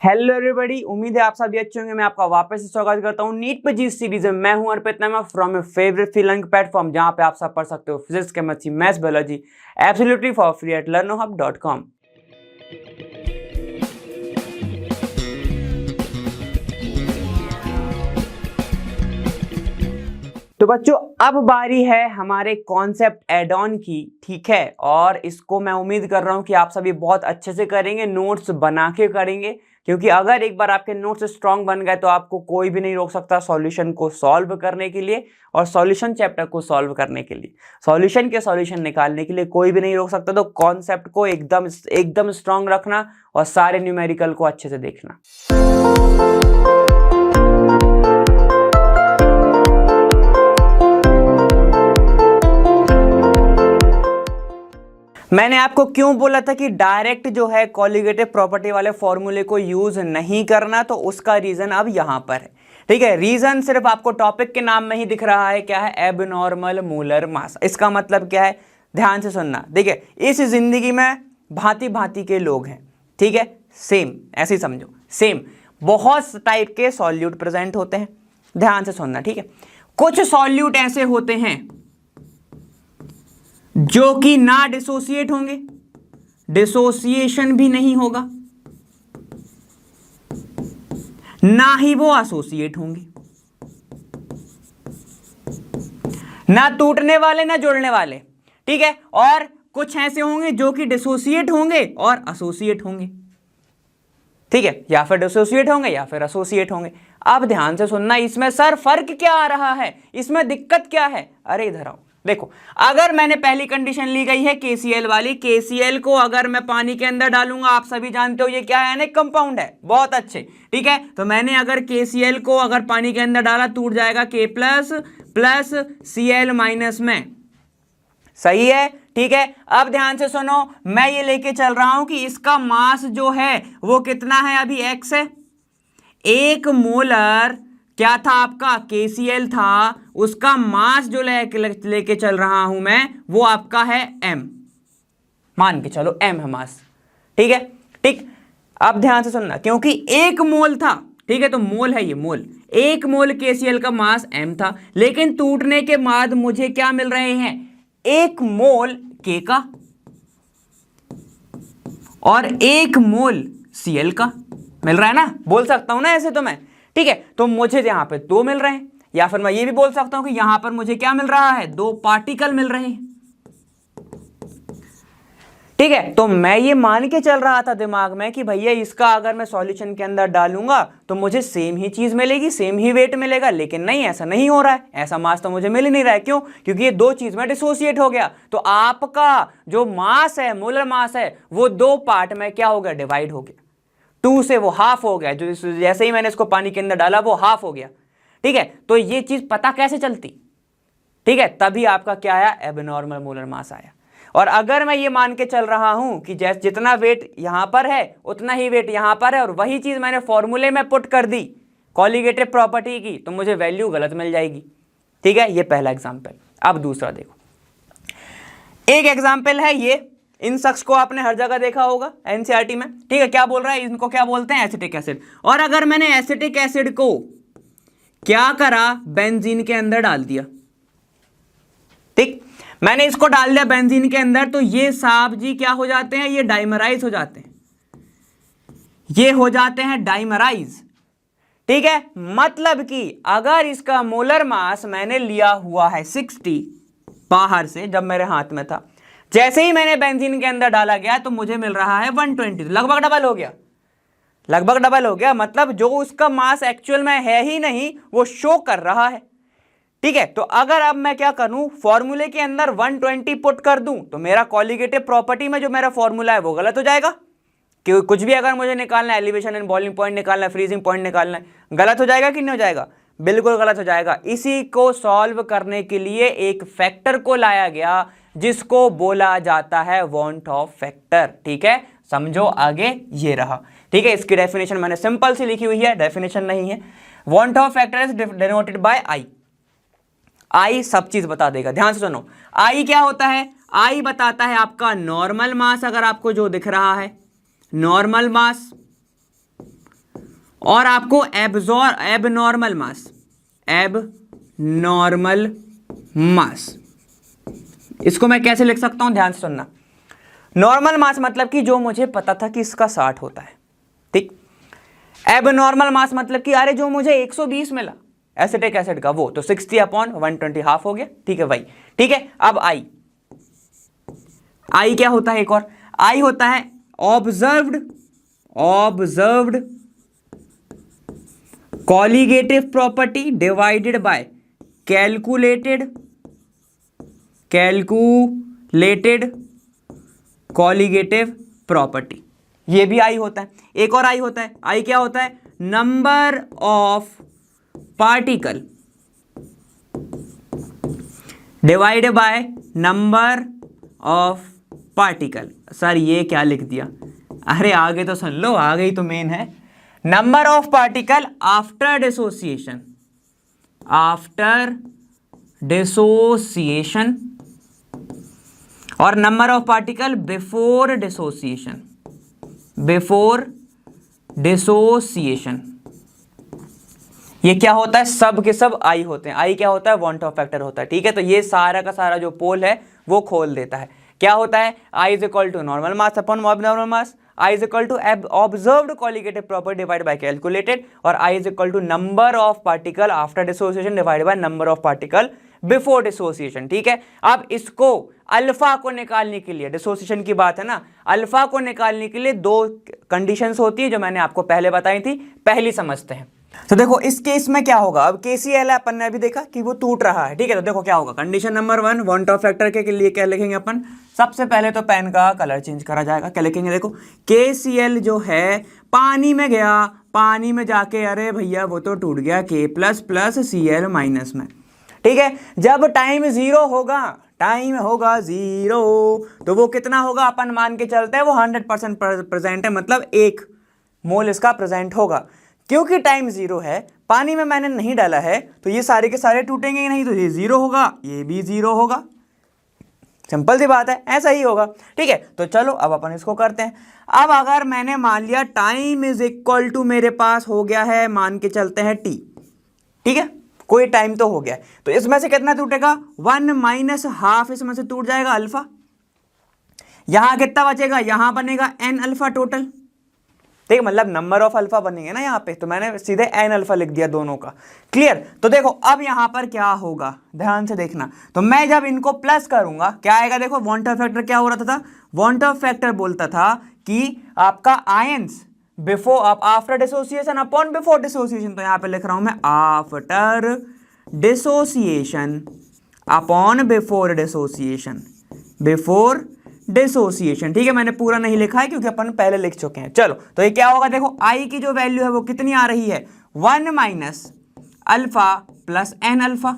Hello everybody, उम्मीद है आप सभी अच्छे होंगे। मैं आपका वापस से स्वागत करता हूं नीट पे जी सीरीज में। मैं हूं अर्पित नामा from your favourite free learning platform, जहां पे आप सब पढ़ सकते हो physics, chemistry, maths, biology absolutely for free at learnohub.com। तो बच्चों, अब बारी है हमारे कॉन्सेप्ट एड ऑन की, ठीक है। और इसको मैं उम्मीद कर रहा हूं कि आप सभी बहुत अच्छे से करेंगे, नोट्स बना के करेंगे, क्योंकि अगर एक बार आपके नोट्स स्ट्रांग बन गए तो आपको कोई भी नहीं रोक सकता सॉल्यूशन को सॉल्व करने के लिए और सॉल्यूशन चैप्टर को सॉल्व करने के लिए, सॉल्यूशन के सॉल्यूशन निकालने के लिए कोई भी नहीं रोक सकता। तो कॉन्सेप्ट को एकदम स्ट्रांग रखना और सारे न्यूमेरिकल को अच्छे से देखना। मैंने आपको क्यों बोला था कि डायरेक्ट जो है कॉलिगेटिव प्रॉपर्टी वाले फॉर्मूले को यूज नहीं करना, तो उसका रीजन अब यहां पर है, ठीक है। रीजन सिर्फ आपको टॉपिक के नाम में ही दिख रहा है, क्या है? Abnormal molar mass. इसका मतलब क्या है? ध्यान से सुनना। देखिए, इस जिंदगी में भांति भांति के लोग हैं, ठीक है। सेम ऐसे ही समझो, सेम बहुत टाइप के सॉल्यूट प्रेजेंट होते हैं। ध्यान से सुनना, ठीक है। कुछ सॉल्यूट ऐसे होते हैं जो कि ना डिसोसिएट होंगे, डिसोसिएशन भी नहीं होगा, ना ही वो एसोसिएट होंगे, ना टूटने वाले ना जुड़ने वाले, ठीक है। और कुछ ऐसे होंगे जो कि डिसोसिएट होंगे और एसोसिएट होंगे, ठीक है। या फिर डिसोसिएट होंगे या फिर एसोसिएट होंगे। अब ध्यान से सुनना, इसमें सर फर्क क्या आ रहा है, इसमें दिक्कत क्या है? अरे इधर आओ। देखो, अगर मैंने पहली कंडीशन ली गई है केसीएल वाली, केसीएल को अगर मैं पानी के अंदर डालूंगा, आप सभी जानते हो ये क्या है? कंपाउंड है। बहुत अच्छे, ठीक है। तो मैंने अगर केसीएल को अगर पानी के अंदर डाला, टूट जाएगा के प्लस प्लस सीएल माइनस में, सही है, ठीक है। अब ध्यान से सुनो, मैं ये लेके चल रहा हूं कि इसका मास जो है वो कितना है? अभी एक्स है। एक मोलर क्या था आपका? KCl था। उसका मास जो लेके चल रहा हूं मैं, वो आपका है m, मान के चलो m है मास, ठीक है, ठीक। अब ध्यान से सुनना, क्योंकि एक मोल था, ठीक है, तो मोल है ये, मोल। एक मोल KCl का मास m था, लेकिन टूटने के बाद मुझे क्या मिल रहे हैं? एक मोल K का और एक मोल Cl का मिल रहा है ना। बोल सकता हूं ना ऐसे तो मैं, ठीक है। तो मुझे यहां पे दो मिल रहे हैं, या फिर मैं ये भी बोल सकता हूं कि यहां पर मुझे क्या मिल रहा है? दो पार्टिकल मिल रहे हैं, ठीक है। तो मैं ये मान के चल रहा था दिमाग में कि भैया इसका अगर मैं सॉल्यूशन के अंदर डालूंगा तो मुझे सेम ही चीज मिलेगी, सेम ही वेट मिलेगा। लेकिन नहीं, ऐसा नहीं हो रहा है, ऐसा मास तो मुझे मिल ही नहीं रहा है। क्यों? क्योंकि ये दो चीज में डिसोसिएट हो गया। तो आपका जो मास है, मोलर मास है, वो दो पार्ट में क्या हो गया? डिवाइड हो गया। 2 से वो हाफ हो गया, जो जैसे ही मैंने इसको पानी के अंदर डाला वो हाफ हो गया, ठीक है। तो ये चीज पता कैसे चलती? ठीक है, तभी आपका क्या आया? एबनॉर्मल मोलर मास आया। और अगर मैं ये मान के चल रहा हूं कि जैसे जितना वेट यहां पर है उतना ही वेट यहां पर है, और वही चीज मैंने फॉर्मूले में पुट कर दी कॉलिगेटिव प्रॉपर्टी की, तो मुझे वैल्यू गलत मिल जाएगी, ठीक है। ये पहला एग्जाम्पल। अब दूसरा देखो, एक एग्जाम्पल है ये। इन शख्स को आपने हर जगह देखा होगा एनसीईआरटी में, ठीक है। क्या बोल रहा है? इनको क्या बोलते हैं? Acetic acid. और अगर मैंने एसिटिक एसिड को क्या करा? बेंजीन के अंदर डाल दिया, ठीक। मैंने इसको डाल दिया बेंजीन के अंदर, तो ये साहब जी क्या हो जाते हैं? ये डाइमराइज हो जाते हैं, ये हो जाते हैं डाइमराइज, ठीक है। मतलब कि अगर इसका मोलर मास मैंने लिया हुआ है 60 बाहर से, जब मेरे हाथ में था, जैसे ही मैंने बेंजीन के अंदर डाला गया तो मुझे मिल रहा है 120, लगभग डबल हो गया, लगभग डबल हो गया। मतलब जो उसका मास एक्चुअल में है ही नहीं, वो शो कर रहा है, ठीक है। तो अगर अब मैं क्या करूं? फॉर्मूले के अंदर 120 पुट कर दूं, तो मेरा कॉलिगेटिव प्रॉपर्टी में जो मेरा फॉर्मूला है वो गलत हो जाएगा। कि कुछ भी अगर मुझे निकालना है, एलिवेशन एंड बॉइलिंग पॉइंट निकालना है, फ्रीजिंग पॉइंट निकालना है, गलत हो जाएगा कि नहीं हो जाएगा? बिल्कुल गलत हो जाएगा। इसी को सॉल्व करने के लिए एक फैक्टर को लाया गया जिसको बोला जाता है वांट ऑफ फैक्टर, ठीक है। समझो आगे, ये रहा, ठीक है। इसकी डेफिनेशन मैंने सिंपल सी लिखी हुई है, डेफिनेशन नहीं है। Van't Hoff factor is denoted by i. I सब चीज बता देगा, ध्यान से सुनो। आई क्या होता है? आई बताता है आपका नॉर्मल मास, अगर आपको जो दिख रहा है नॉर्मल मास, और आपको एबनॉर्मल मास, इसको मैं कैसे लिख सकता हूं, ध्यान से सुनना। नॉर्मल मास मतलब कि जो मुझे पता था कि इसका 60 होता है, ठीक। एबनॉर्मल मास मतलब कि अरे जो मुझे 120 मिला एसिटिक एसिड का, वो तो 60/120 हाफ हो गया, ठीक है भाई, ठीक है। अब आई क्या होता है, एक और आई होता है observed colligative property divided by calculated colligative property, ये भी आई होता है। एक और आई होता है, आई क्या होता है, number of particle divide by number of particle. Sir ये क्या लिख दिया, अरे आगे तो सुन लो, आगे ही तो मेन है। Number of particle after dissociation और number of particle before dissociation. ये क्या होता है, सब के सब आई होते हैं। आई क्या होता है, वॉन टॉप फैक्टर होता है, ठीक है। तो ये सारा का सारा जो पोल है वो खोल देता है। क्या होता है, i is equal to normal mass upon abnormal mass, i is equal to observed colligative property divide by calculated, और i is equal to number of particle after dissociation divide by number of particle before dissociation, ठीक है। अब इसको alpha को निकालने के लिए, dissociation की बात है ना, अल्फा को निकालने के लिए दो कंडीशंस होती है जो मैंने आपको पहले बताई थी। पहली समझते हैं। तो देखो इस केस में क्या होगा, अब KCl है, अपन ने अभी देखा कि वो टूट रहा है, ठीक है। तो देखो क्या होगा, condition number 1 van Hoff factor के लिए क्या लिखेंगे अपन, सबसे पहले तो पेन का कलर चेंज करा जाएगा। क्या लिखेंगे, देखो KCl जो है पानी में गया, पानी में जाके अरे भैया वो तो टूट गया K++ Cl- में, ठीक है। जब टाइम 0 होगा, तो वो कितना होगा, अपन मान के चलते हैं वो 100% प्रेजेंट है, मतलब 1 मोल इसका प्रेजेंट होगा। क्योंकि टाइम 0 है, पानी में मैंने नहीं डाला है, तो ये सारे के सारे टूटेंगे ही नहीं, तो ये 0 होगा, ये भी 0 होगा। सिंपल सी बात है, ऐसा ही होगा, ठीक है। तो चलो अब अपन इसको करते हैं। अब अगर मैंने मान लिया टाइम इज इक्वल टू, मेरे पास हो गया है, मान के चलते हैं T, ठीक है, कोई टाइम तो हो गया है। तो इसमें से कितना टूटेगा, 1 - हाफ इसमें से टूट जाएगा अल्फा। यहां कितना बचेगा, यहां बनेगा n अल्फा टोटल, ठीक है, मतलब नंबर ऑफ अल्फा बनेंगे ना यहाँ पे, तो मैंने सीधे n अल्फा लिख दिया दोनों का। क्लियर। तो देखो अब यहाँ पर क्या होगा, ध्यान से देखना। तो मैं जब इनको प्लस करूंगा क्या आएगा, देखो वॉन टॉप फैक्टर क्या हो रहा था, वॉन टॉप फैक्टर बोलता था कि आपका ions after dissociation upon before dissociation. तो यहाँ पे लिख रहा हूं मैं after dissociation upon before dissociation, ठीक है। मैंने पूरा नहीं लिखा है क्योंकि अपन पहले लिख चुके हैं। चलो तो ये क्या होगा, देखो आई की जो वैल्यू है वो कितनी आ रही है, 1 - अल्फा प्लस n अल्फा,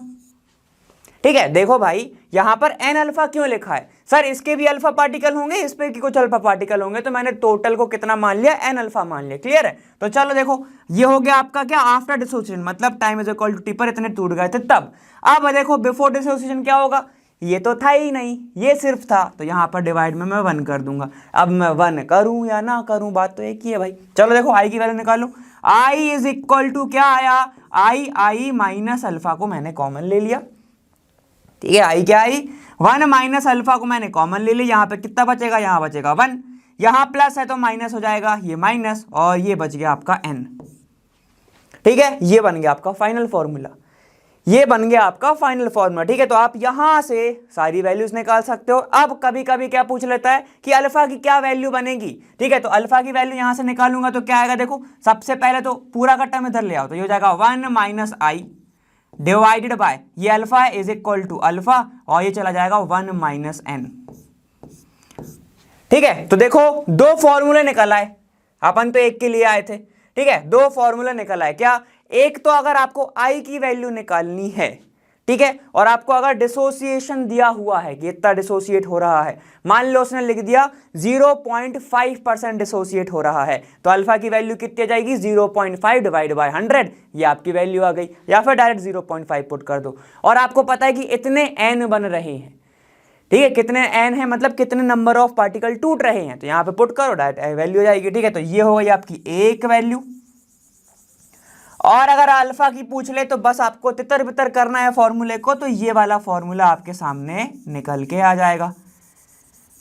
ठीक है। देखो भाई यहां पर n अल्फा क्यों लिखा है, सर इसके भी अल्फा पार्टिकल होंगे, इस पे भी कुछ अल्फा पार्टिकल होंगे, तो मैंने टोटल को कितना मान लिया, n अल्फा मान लिया। क्लियर है। तो चलो देखो ये हो गया आपका क्या, आफ्टर डिसोसिएशन, मतलब time is equal to T पर इतने टूट गए थे तब। अब देखो बिफोर डिसोसिएशन क्या होगा, ये तो था ही नहीं, ये सिर्फ था, तो यहां पर डिवाइड में मैं 1 कर दूंगा। अब मैं 1 करूं या ना करूं, बात तो एक ही है भाई। चलो देखो आई की वैल्यू निकालो, आई इज इक्वल टू क्या आया, आई माइनस अल्फा को मैंने कॉमन ले लिया, ठीक है। आई क्या आई, 1 - अल्फा को मैंने कॉमन ले लिया, यहां पे कितना बचेगा, यहां बचेगा 1, यहां प्लस है तो माइनस हो जाएगा, ये माइनस, और ये बच गया आपका n, ठीक है। ये बन गया आपका फाइनल फॉर्मूला, ठीक है। तो आप यहां से सारी वैल्यूज निकाल सकते हो। अब कभी कभी क्या पूछ लेता है कि अल्फा की क्या वैल्यू बनेगी, ठीक है। तो अल्फा की वैल्यू यहां से निकालूंगा तो क्या आएगा, देखो सबसे पहले तो पूरा का टर्म इधर ले आओ, तो ये हो जाएगा 1 - आई डिवाइडेड बाय ये alpha is equal to alpha, और ये चला जाएगा 1 - n, ठीक है। तो देखो दो फॉर्मूले निकल आए, अपन तो एक के लिए आए थे, ठीक है। दो फॉर्मूले निकल आए, क्या, एक तो अगर आपको आई की वैल्यू निकालनी है, ठीक है, और आपको अगर डिसोसिएशन दिया हुआ है कि इतना डिसोसिएट हो रहा है, मान लो उसने लिख दिया 0.5% डिसोसिएट हो रहा है, तो अल्फा की वैल्यू कितनी आ जाएगी, 0.5 डिवाइड बाय 100, ये आपकी वैल्यू आ गई। या फिर डायरेक्ट 0.5 पुट कर दो, और आपको पता है कि इतने n बन रहे हैं, ठीक है, कितने n है मतलब कितने नंबर ऑफ पार्टिकल टूट रहे हैं, तो यहां पे पुट करो डायरेक्ट वैल्यू आ जाएगी, ठीक है। तो ये हो गई आपकी एक वैल्यू, और अगर अल्फा की पूछ ले तो बस आपको तितर बितर करना है फॉर्मूले को, तो ये वाला फॉर्मूला आपके सामने निकल के आ जाएगा।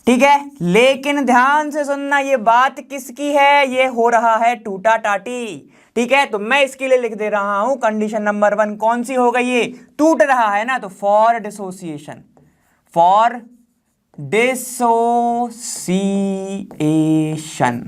ठीक है, लेकिन ध्यान से सुनना, ये बात किसकी है, ये हो रहा है टूटा टाटी। ठीक है, तो मैं इसके लिए लिख दे रहा हूं कंडीशन नंबर 1 कौन सी हो गई, ये टूट रहा है ना, तो for dissociation, for dissociation.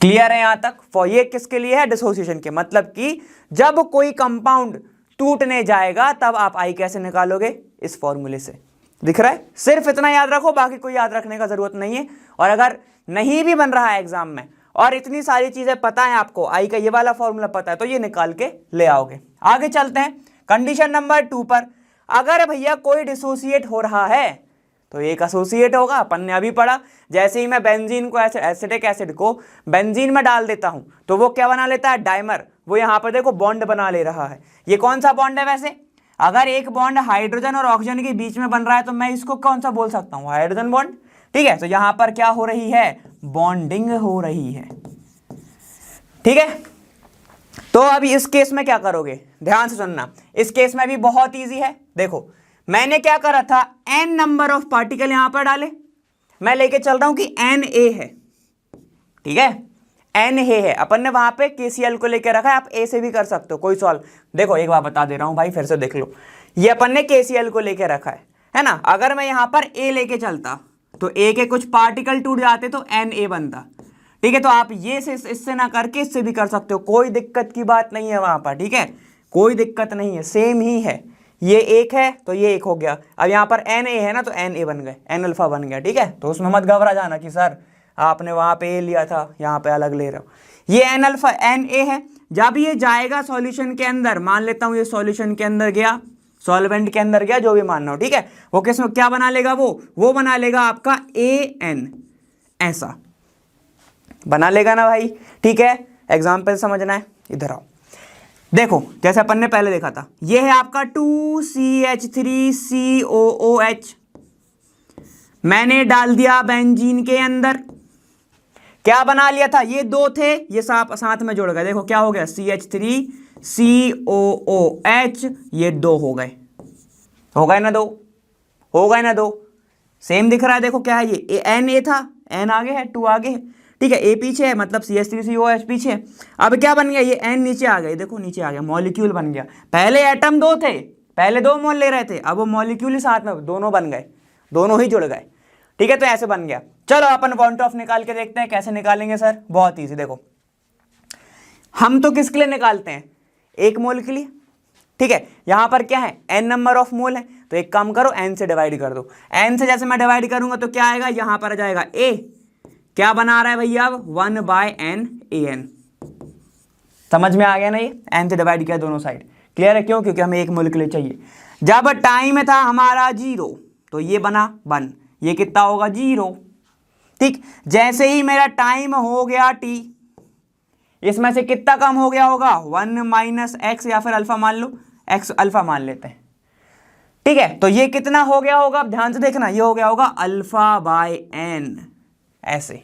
Clear है यहां तक? फॉर ये किसके लिए है, डिसोसिएशन के, मतलब कि जब कोई कंपाउंड टूटने जाएगा तब आप आई कैसे निकालोगे, इस फॉर्मूले से। दिख रहा है? सिर्फ इतना याद रखो, बाकी कोई याद रखने का जरूरत नहीं है। और अगर नहीं भी बन रहा है एग्जाम में और इतनी सारी चीजें पता है आपको, आई का ये वाला फॉर्मूला पता है, तो ये निकाल के ले आओगे। आगे चलते हैं कंडीशन नंबर 2 पर। अगर भैया कोई डिसोसिएट हो रहा है तो एक एसोसिएट होगा, अपन ने अभी पढ़ा। जैसे ही मैं बेंजीन को एसिटिक एसिड को बेंजीन में डाल देता हूं तो वो क्या बना लेता है, डाइमर। वो यहां पर देखो बॉन्ड बना ले रहा है। ये कौन सा बॉन्ड है वैसे? अगर एक बॉन्ड हाइड्रोजन और ऑक्सीजन के बीच में बन रहा है तो मैं इसको कौन सा बोल सकता हूं, हाइड्रोजन बॉन्ड। ठीक है, तो यहां पर क्या हो रही है, बॉन्डिंग हो रही है। ठीक है, तो अभी इस केस में क्या करोगे, ध्यान से सुनना। इस केस में भी बहुत इजी है। देखो मैंने क्या करा था, n नंबर ऑफ पार्टिकल यहां पर डाले, मैं लेके चल रहा हूं कि Na है। ठीक है, Na है, अपन ने वहां पे KCl को लेके रखा है, आप A से भी कर सकते हो, कोई सॉल्व। देखो एक बार बता दे रहा हूं भाई, फिर से देख लो। ये अपन ने KCl को लेके रखा है ना। अगर मैं यहां पर A लेके चलता तो A के कुछ पार्टिकल टूट जाते तो Na बनता। ठीक है, तो आप ये से इससे ना करके इससे भी कर सकते हो, कोई दिक्कत की बात नहीं है वहां पर। ठीक है, कोई दिक्कत नहीं है, सेम ही है। ये एक है तो ये एक हो गया। अब यहाँ पर Na है ना, तो Na बन गए, N अल्फा बन गया। ठीक है, तो उसमें मत घबरा जाना कि सर आपने वहां पे A लिया था, यहाँ पे अलग ले रहे हो। ये N अल्फा Na है। जब ये जाएगा सॉल्यूशन के अंदर, मान लेता हूं ये सॉल्यूशन के अंदर गया, सॉल्वेंट के अंदर गया, जो भी मानना हो। ठीक है, वो किस में क्या बना लेगा, वो बना लेगा आपका AN, ऐसा बना लेगा ना भाई। ठीक है, एग्जाम्पल समझना है, इधर आओ। देखो जैसे अपन ने पहले देखा था, ये है आपका 2CH3COOH, मैंने डाल दिया बेंजीन के अंदर, क्या बना लिया था, ये दो थे, ये साथ में जुड़ गए। देखो क्या हो गया, CH3COOH, ये दो हो गए, हो गए ना दो, हो गए ना दो, सेम दिख रहा है। देखो क्या है, ये Na था, N आगे है, 2 आगे है। ठीक है, A पीछे है, मतलब CH3COOH पीछे है। अब क्या बन गया, ये N नीचे आ गए, देखो नीचे आ गया, मॉलिक्यूल बन गया। पहले एटम दो थे, पहले 2 मोल ले रहे थे, अब वो मॉलिक्यूल ही साथ में दोनों बन गए, दोनों ही जुड़ गए। ठीक है, तो ऐसे बन गया। चलो अपन बॉन्ड ऑफ निकाल के देखते हैं, कैसे निकालेंगे सर, बहुत ईजी। देखो हम तो किसके लिए निकालते हैं, 1 मोल के लिए। ठीक है, यहां पर क्या है, N नंबर ऑफ मोल है, तो एक काम करो N से डिवाइड कर दो। N से जैसे मैं डिवाइड करूंगा तो क्या आएगा, यहां पर आ जाएगा A, क्या बना रहा है भैया अब, 1/n AN। समझ में आ गया ना, ये N से डिवाइड किया दोनों साइड। क्लियर है, क्यों, क्योंकि हमें 1 मोल के लिए चाहिए। जब टाइम था हमारा 0 तो ये बना 1, ये कितना होगा 0। ठीक, जैसे ही मेरा टाइम हो गया t, इसमें से कितना कम हो गया होगा, 1 - x, या फिर अल्फा मान लो, x अल्फा मान लेते हैं। ठीक है, तो ये कितना हो गया होगा, अब ध्यान से देखना, ये हो गया होगा α/n, ऐसे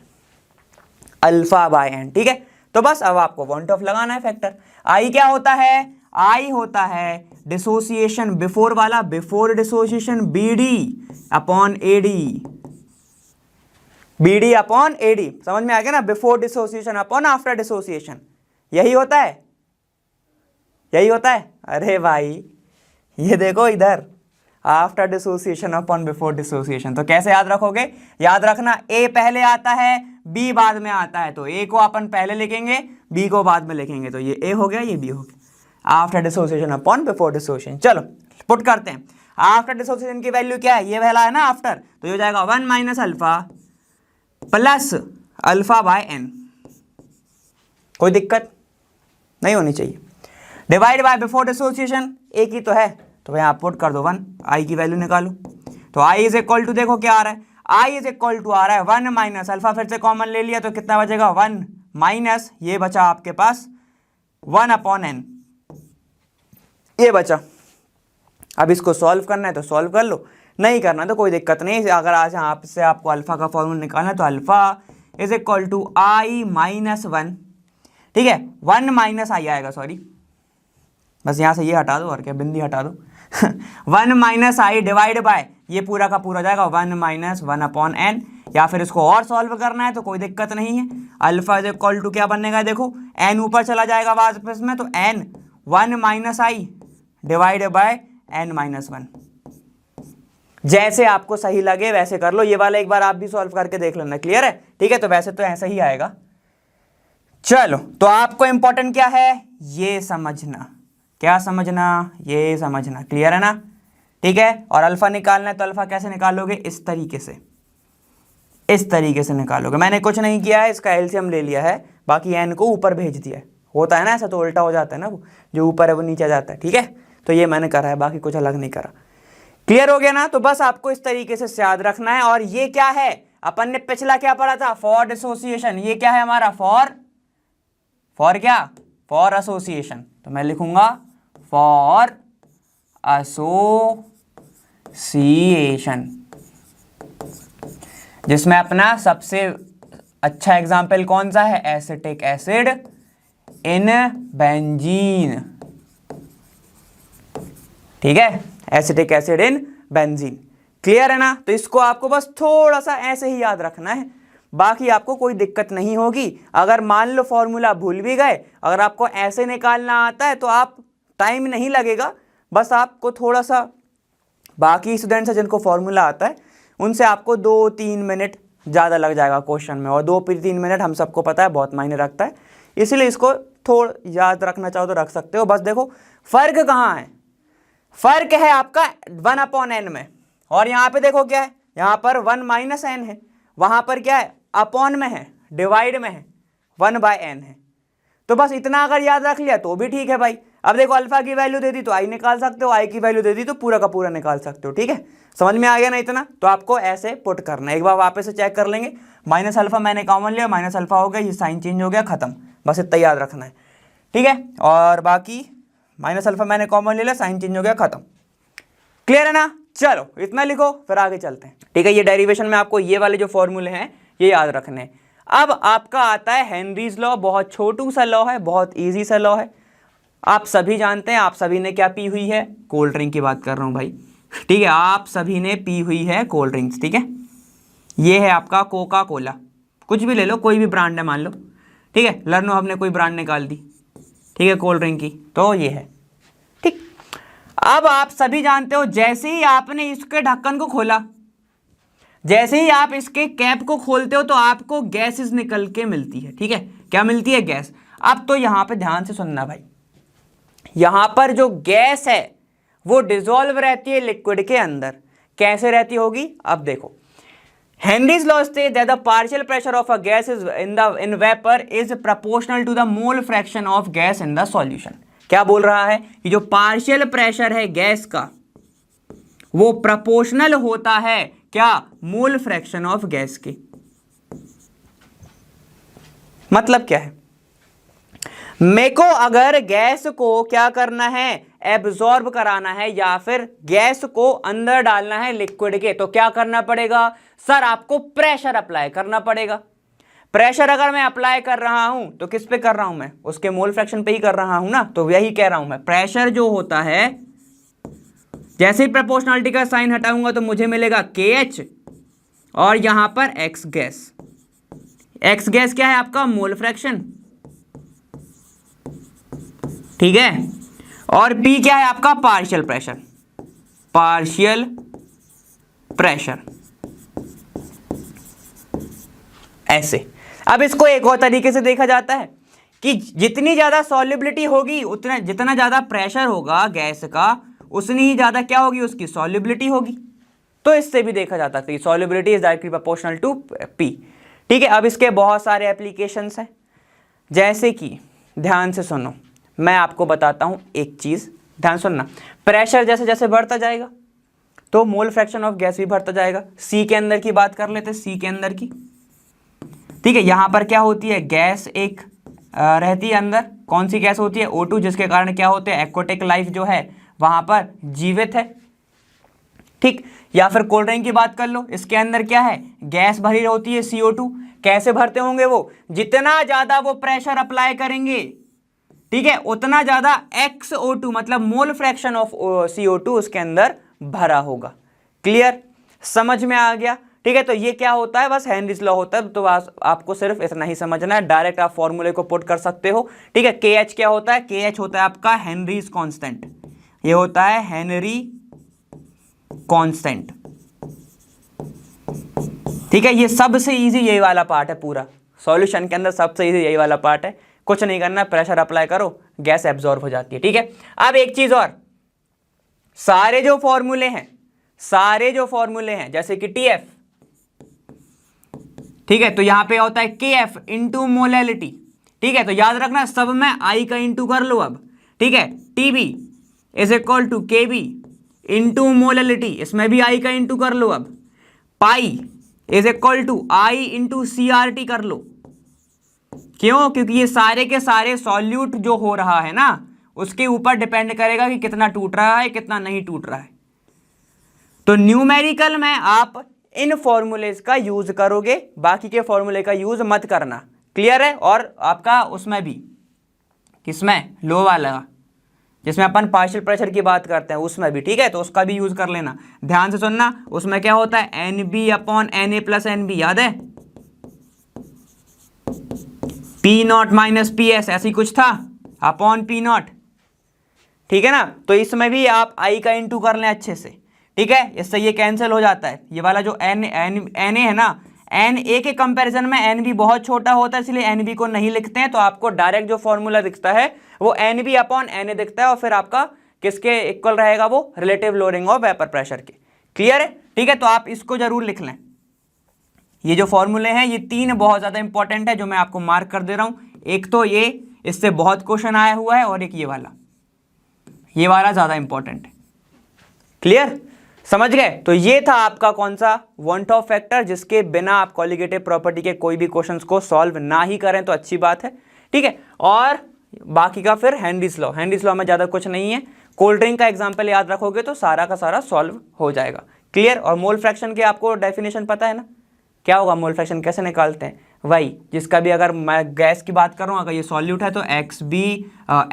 α/n। ठीक है, तो बस अब आपको बॉन्ड ऑफ लगाना है फैक्टर। आई क्या होता है, आई होता है डिसोसिएशन बिफोर वाला, बिफोर डिसोसिएशन BD/AD, BD/AD। समझ में आ गया ना, before dissociation upon after dissociation, यही होता है, यही होता है। अरे भाई ये देखो इधर, after dissociation upon before dissociation. तो कैसे याद रखोगे, याद रखना A पहले आता है, B बाद में आता है, तो A को अपन पहले लिखेंगे, B को बाद में लिखेंगे, तो ये A हो गया, ये B हो गया। After dissociation upon before dissociation. चलो पुट करते हैं, आफ्टर डिसोसिएशन की वैल्यू क्या है, ये वाला है ना आफ्टर, तो ये हो जाएगा 1 - अल्फा प्लस α/n। कोई दिक्कत नहीं होनी चाहिए। डिवाइड बाय बिफोर डिसोसिएशन, एक ही तो है, तो यहाँ पुट कर दो 1, आई की वैल्यू निकालो। तो आई इज इक्वल टू, देखो क्या आ रहा है, आई इज इक्वल टू आ रहा है 1 - अल्फा, फिर से कॉमन ले लिया तो कितना बचेगा, 1 माइनस ये बचा आपके पास 1/n, ये बचा। अब इसको सॉल्व करना है तो सॉल्व कर लो, नहीं करना तो कोई दिक्कत नहीं। अगर आज आपसे आपको अल्फा का फॉर्मूला निकालना है तो alpha is equal to I - 1 ठीक है, 1 माइनस आई आएगा, सॉरी बस यहाँ से ये हटा दो और क्या, बिंदी हटा दो 1 माइनस आई डिवाइड बाय ये पूरा का पूरा जाएगा 1 माइनस 1 अपॉन एन, या फिर इसको और सॉल्व करना है तो कोई दिक्कत नहीं है। अल्फा इज इक्वल टू क्या बनेगा, देखो एन ऊपर चला जाएगा वापस में, तो n 1 minus I divide by n minus 1। जैसे आपको सही लगे वैसे कर लो, ये वाला एक बार आप भी सॉल्व करके देख लेना, क्लियर है, ठीक है। तो वैसे तो ऐसा ही आएगा। चलो, तो आपको इंपॉर्टेंट क्या है, ये समझना, क्या समझना, ये समझना, क्लियर है ना, ठीक है। और अल्फा निकालना है तो अल्फा कैसे निकालोगे, इस तरीके से, इस तरीके से निकालोगे। मैंने कुछ नहीं किया है, इसका एलसीएम ले लिया है, बाकी एन को ऊपर भेज दिया है, होता है ना ऐसा, तो उल्टा हो जाता है ना, वो जो ऊपर है वो नीचे जाता है, ठीक है। तो ये मैंने करा है, बाकी कुछ अलग नहीं करा, क्लियर हो गया ना। तो बस आपको इस तरीके से याद रखना है। और ये क्या है, अपन ने पिछला क्या पढ़ा था, फॉर डिसोसिएशन, ये क्या है हमारा, फॉर क्या, फॉर एसोसिएशन। तो मैं लिखूंगा फॉर एसोसिएशन, जिसमें अपना सबसे अच्छा एग्जाम्पल कौन सा है, एसिटिक एसिड इन बेंजीन, ठीक है, acetic acid in benzene, clear है ना। तो इसको आपको बस थोड़ा सा ऐसे ही याद रखना है, बाकी आपको कोई दिक्कत नहीं होगी। अगर मान लो फॉर्मूला भूल भी गए, अगर आपको ऐसे निकालना आता है तो आप टाइम नहीं लगेगा, बस आपको थोड़ा सा, बाकी स्टूडेंट्स हैं जिनको फॉर्मूला आता है उनसे आपको 2-3 मिनट ज़्यादा लग जाएगा क्वेश्चन में, और 2-3 मिनट हम सबको पता है बहुत मायने रखता है, इसलिए इसको थोड़ा याद रखना चाहो तो रख सकते हो। बस देखो फर्क कहाँ है, फर्क है आपका 1 अपॉन एन में, और यहाँ पे देखो क्या है, यहाँ पर 1 माइनस एन है, वहाँ पर क्या है, अपॉन में है, डिवाइड में है, 1 बाय एन है। तो बस इतना अगर याद रख लिया तो भी ठीक है भाई। अब देखो अल्फा की वैल्यू दे दी तो आई निकाल सकते हो, आई की वैल्यू दे दी तो पूरा का पूरा निकाल सकते हो, ठीक है। समझ में आ गया ना इतना, तो आपको ऐसे पुट करना है। एक बार वापस से चेक कर लेंगे, माइनस अल्फा मैंने कॉमन लिया, माइनस अल्फा हो गया, ये साइन चेंज हो गया, खत्म, बस इतना याद रखना है, ठीक है। और बाकी माइनस अल्फा मैंने कॉमन ले लिया, साइन चेंज हो गया, खत्म, क्लियर है ना। चलो इतना लिखो, फिर आगे चलते हैं, ठीक है। ये डेरिवेशन में आपको ये वाले जो फॉर्मूले हैं ये याद रखने हैं। अब आपका आता है हेनरीज लॉ, बहुत छोटू सा लॉ है, बहुत इजी सा लॉ है, आप सभी जानते हैं। आप सभी ने क्या पी हुई है, कोल्ड ड्रिंक की बात कर रहा हूं भाई, ठीक है, आप सभी ने पी हुई है कोल्ड ड्रिंक्स, ठीक है। ये है आपका कोका कोला, कुछ भी ले लो, कोई भी ब्रांड है मान लो, ठीक है, लर्नो हमने कोई ब्रांड निकाल दी, ठीक है, कोल्ड ड्रिंक की, तो ये है, ठीक। अब आप सभी जानते हो, जैसे ही आपने इसके ढक्कन को खोला, जैसे ही आप इसके कैप को खोलते हो तो आपको गैसेस निकल के मिलती है, ठीक है, क्या मिलती है, गैस। अब तो यहां पे ध्यान से सुनना भाई, यहां पर जो गैस है वो डिसॉल्व रहती है लिक्विड के अंदर, कैसे रहती होगी, अब देखो, Henry's law states that the partial pressure of a gas is in vapour is proportional to the mole fraction of gas in the solution. क्या बोल रहा है कि जो पार्शियल प्रेशर है गैस का वो प्रोपोर्शनल होता है क्या, मोल फ्रैक्शन ऑफ गैस की। मतलब क्या है, मेको अगर गैस को क्या करना है, एब्जॉर्ब कराना है, या फिर गैस को अंदर डालना है लिक्विड के, तो क्या करना पड़ेगा सर, आपको प्रेशर अप्लाई करना पड़ेगा। प्रेशर अगर मैं अप्लाई कर रहा हूं तो किस पे कर रहा हूं मैं, उसके मोल फ्रैक्शन पे ही कर रहा हूं ना, तो यही कह रहा हूं मैं, प्रेशर जो होता है, जैसे ही प्रोपोर्शनलिटी का साइन हटाऊंगा तो मुझे मिलेगा KH, और यहां पर X गैस, X गैस क्या है आपका, मोल फ्रैक्शन, ठीक है, और P क्या है आपका, पार्शियल प्रेशर, पार्शियल प्रेशर, ऐसे। अब इसको एक और तरीके से देखा जाता है कि जितनी ज्यादा सॉल्युबिलिटी होगी उतना, जितना ज्यादा प्रेशर होगा गैस का, उतनी ही ज्यादा क्या होगी, उसकी सॉल्युबिलिटी होगी। तो इससे भी देखा जाता है solubility is directly proportional to P, ठीक है। अब इसके बहुत सारे एप्लीकेशंस हैं, जैसे कि ध्यान से सुनो, मैं आपको बताता हूं एक चीज, ध्यान सुनना, प्रेशर जैसे जैसे बढ़ता जाएगा तो मोल फ्रैक्शन ऑफ गैस भी बढ़ता जाएगा। सी के अंदर की बात कर लेते हैं, सी के अंदर की, ठीक है, यहां पर क्या होती है, गैस एक रहती है अंदर, कौन सी गैस होती है, O2, जिसके कारण क्या होते हैं, एक्वाटिक लाइफ जो है वहां पर जीवित है, ठीक। या फिर कोल्ड ड्रिंक की बात कर लो, इसके अंदर क्या है, गैस भरी होती है CO2, कैसे भरते होंगे वो, जितना ज्यादा वो प्रेशर अप्लाई करेंगे, ठीक है, उतना ज्यादा XO2 मतलब मोल फ्रैक्शन ऑफ CO2 उसके अंदर भरा होगा। क्लियर, समझ में आ गया? ठीक है, तो ये क्या होता है, बस हेनरीज लॉ होता है। तो आपको सिर्फ इतना ही समझना है, डायरेक्ट आप फॉर्मूले को पुट कर सकते हो। ठीक है, KH क्या होता है, KH होता है आपका हेनरीज कांस्टेंट, ये होता है हेनरी कांस्टेंट। ठीक है, ये सबसे इजी यही वाला पार्ट है, पूरा सॉल्यूशन के अंदर सबसे इजी यही वाला पार्ट है। कुछ नहीं करना, प्रेशर अप्लाई करो, गैस एब्जॉर्ब हो जाती है। ठीक है, अब एक चीज और, सारे जो फॉर्मूले हैं जैसे कि TF, ठीक है, तो यहां पे होता है KF इंटू मोलैलिटी। ठीक है, तो याद रखना सब में I का इंटू कर लो अब। ठीक है, TB is equal to KB into molality, इसमें भी I का इंटू कर लो अब। Pi is equal to I into CRT कर लो। क्यों? क्योंकि ये सारे के सारे सॉल्यूट जो हो रहा है ना, उसके ऊपर डिपेंड करेगा कि कितना टूट रहा है, कितना नहीं टूट रहा है। तो न्यूमेरिकल में आप इन फॉर्मूलेज का यूज करोगे, बाकी के फॉर्मूले का यूज मत करना। क्लियर है? और आपका उसमें भी, किसमें, लो वाला जिसमें अपन पार्शियल प्रेशर की बात करते हैं उसमें भी, ठीक है, तो उसका भी यूज कर लेना। ध्यान से सुनना, उसमें क्या होता है NB upon NA plus NB, याद है, P0 माइनस PS ऐसी कुछ था, अपॉन P0। ठीक है ना, तो इसमें भी आप I का इंटू कर लें अच्छे से। ठीक है, इससे ये कैंसिल हो जाता है, ये वाला जो NA है ना, NA के कंपैरिजन में NB बहुत छोटा होता है, इसलिए NB को नहीं लिखते हैं। तो आपको डायरेक्ट जो फॉर्मूला दिखता है वो NB अपॉन NA दिखता है, और फिर आपका किसके इक्वल रहेगा, वो relative loading of vapour pressure के। क्लियर है? ठीक है, तो आप इसको जरूर लिख लें। ये जो फॉर्मूले हैं ये 3 बहुत ज्यादा इंपॉर्टेंट है, जो मैं आपको मार्क कर दे रहा हूं। एक तो ये, इससे बहुत क्वेश्चन आया हुआ है, और एक ये वाला ज्यादा इंपॉर्टेंट है। क्लियर, समझ गए? तो ये था आपका कौन सा, वन टॉप फैक्टर, जिसके बिना आप कॉलिगेटिव प्रॉपर्टी के कोई भी क्वेश्चंस को सॉल्व ना ही करें तो अच्छी बात है। ठीक है, और बाकी का फिर हेनरीज लॉ में ज्यादा कुछ नहीं है। कोल्ड ड्रिंक का एग्जांपल याद रखोगे तो सारा का सारा सॉल्व हो जाएगा। क्लियर, और मोल फ्रैक्शन के आपको डेफिनेशन पता है ना, क्या होगा मोल फ्रैक्शन कैसे निकालते हैं, वही जिसका भी, अगर मैं गैस की बात करूं, अगर ये सॉल्यूट है तो XB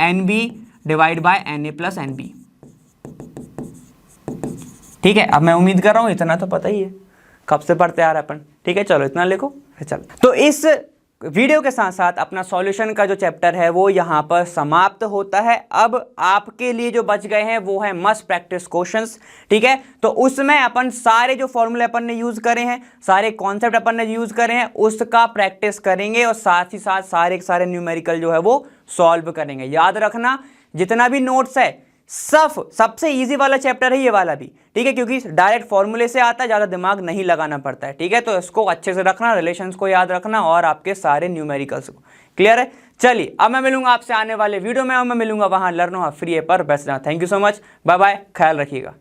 NB divide by NA plus NB। ठीक है, अब मैं उम्मीद कर रहा हूं इतना तो पता ही है, कब से पढ़ते आ रहे अपन। ठीक है, चलो इतना लिखो, चलो। तो इस वीडियो के साथ साथ अपना सॉल्यूशन का जो चैप्टर है वो यहाँ पर समाप्त होता है। अब आपके लिए जो बच गए हैं वो है मस्ट प्रैक्टिस क्वेश्चंस। ठीक है, तो उसमें अपन सारे जो फॉर्मूले अपन ने यूज करे हैं, सारे कॉन्सेप्ट अपन ने यूज करे हैं, उसका प्रैक्टिस करेंगे, और साथ ही साथ सारे न्यूमेरिकल जो है वो सॉल्व करेंगे। याद रखना, जितना भी नोट्स है सबसे इजी वाला चैप्टर है ये वाला भी। ठीक है, क्योंकि डायरेक्ट फॉर्मूले से आता है, ज़्यादा दिमाग नहीं लगाना पड़ता है। ठीक है, तो इसको अच्छे से रखना, रिलेशंस को याद रखना, और आपके सारे न्यूमेरिकल्स को। क्लियर है? चलिए, अब मैं मिलूंगा आपसे आने वाले वीडियो में, मैं मिलूंगा वहां लर्न फ्री पर। Best, thank you so much, bye bye, ख्याल रखिएगा।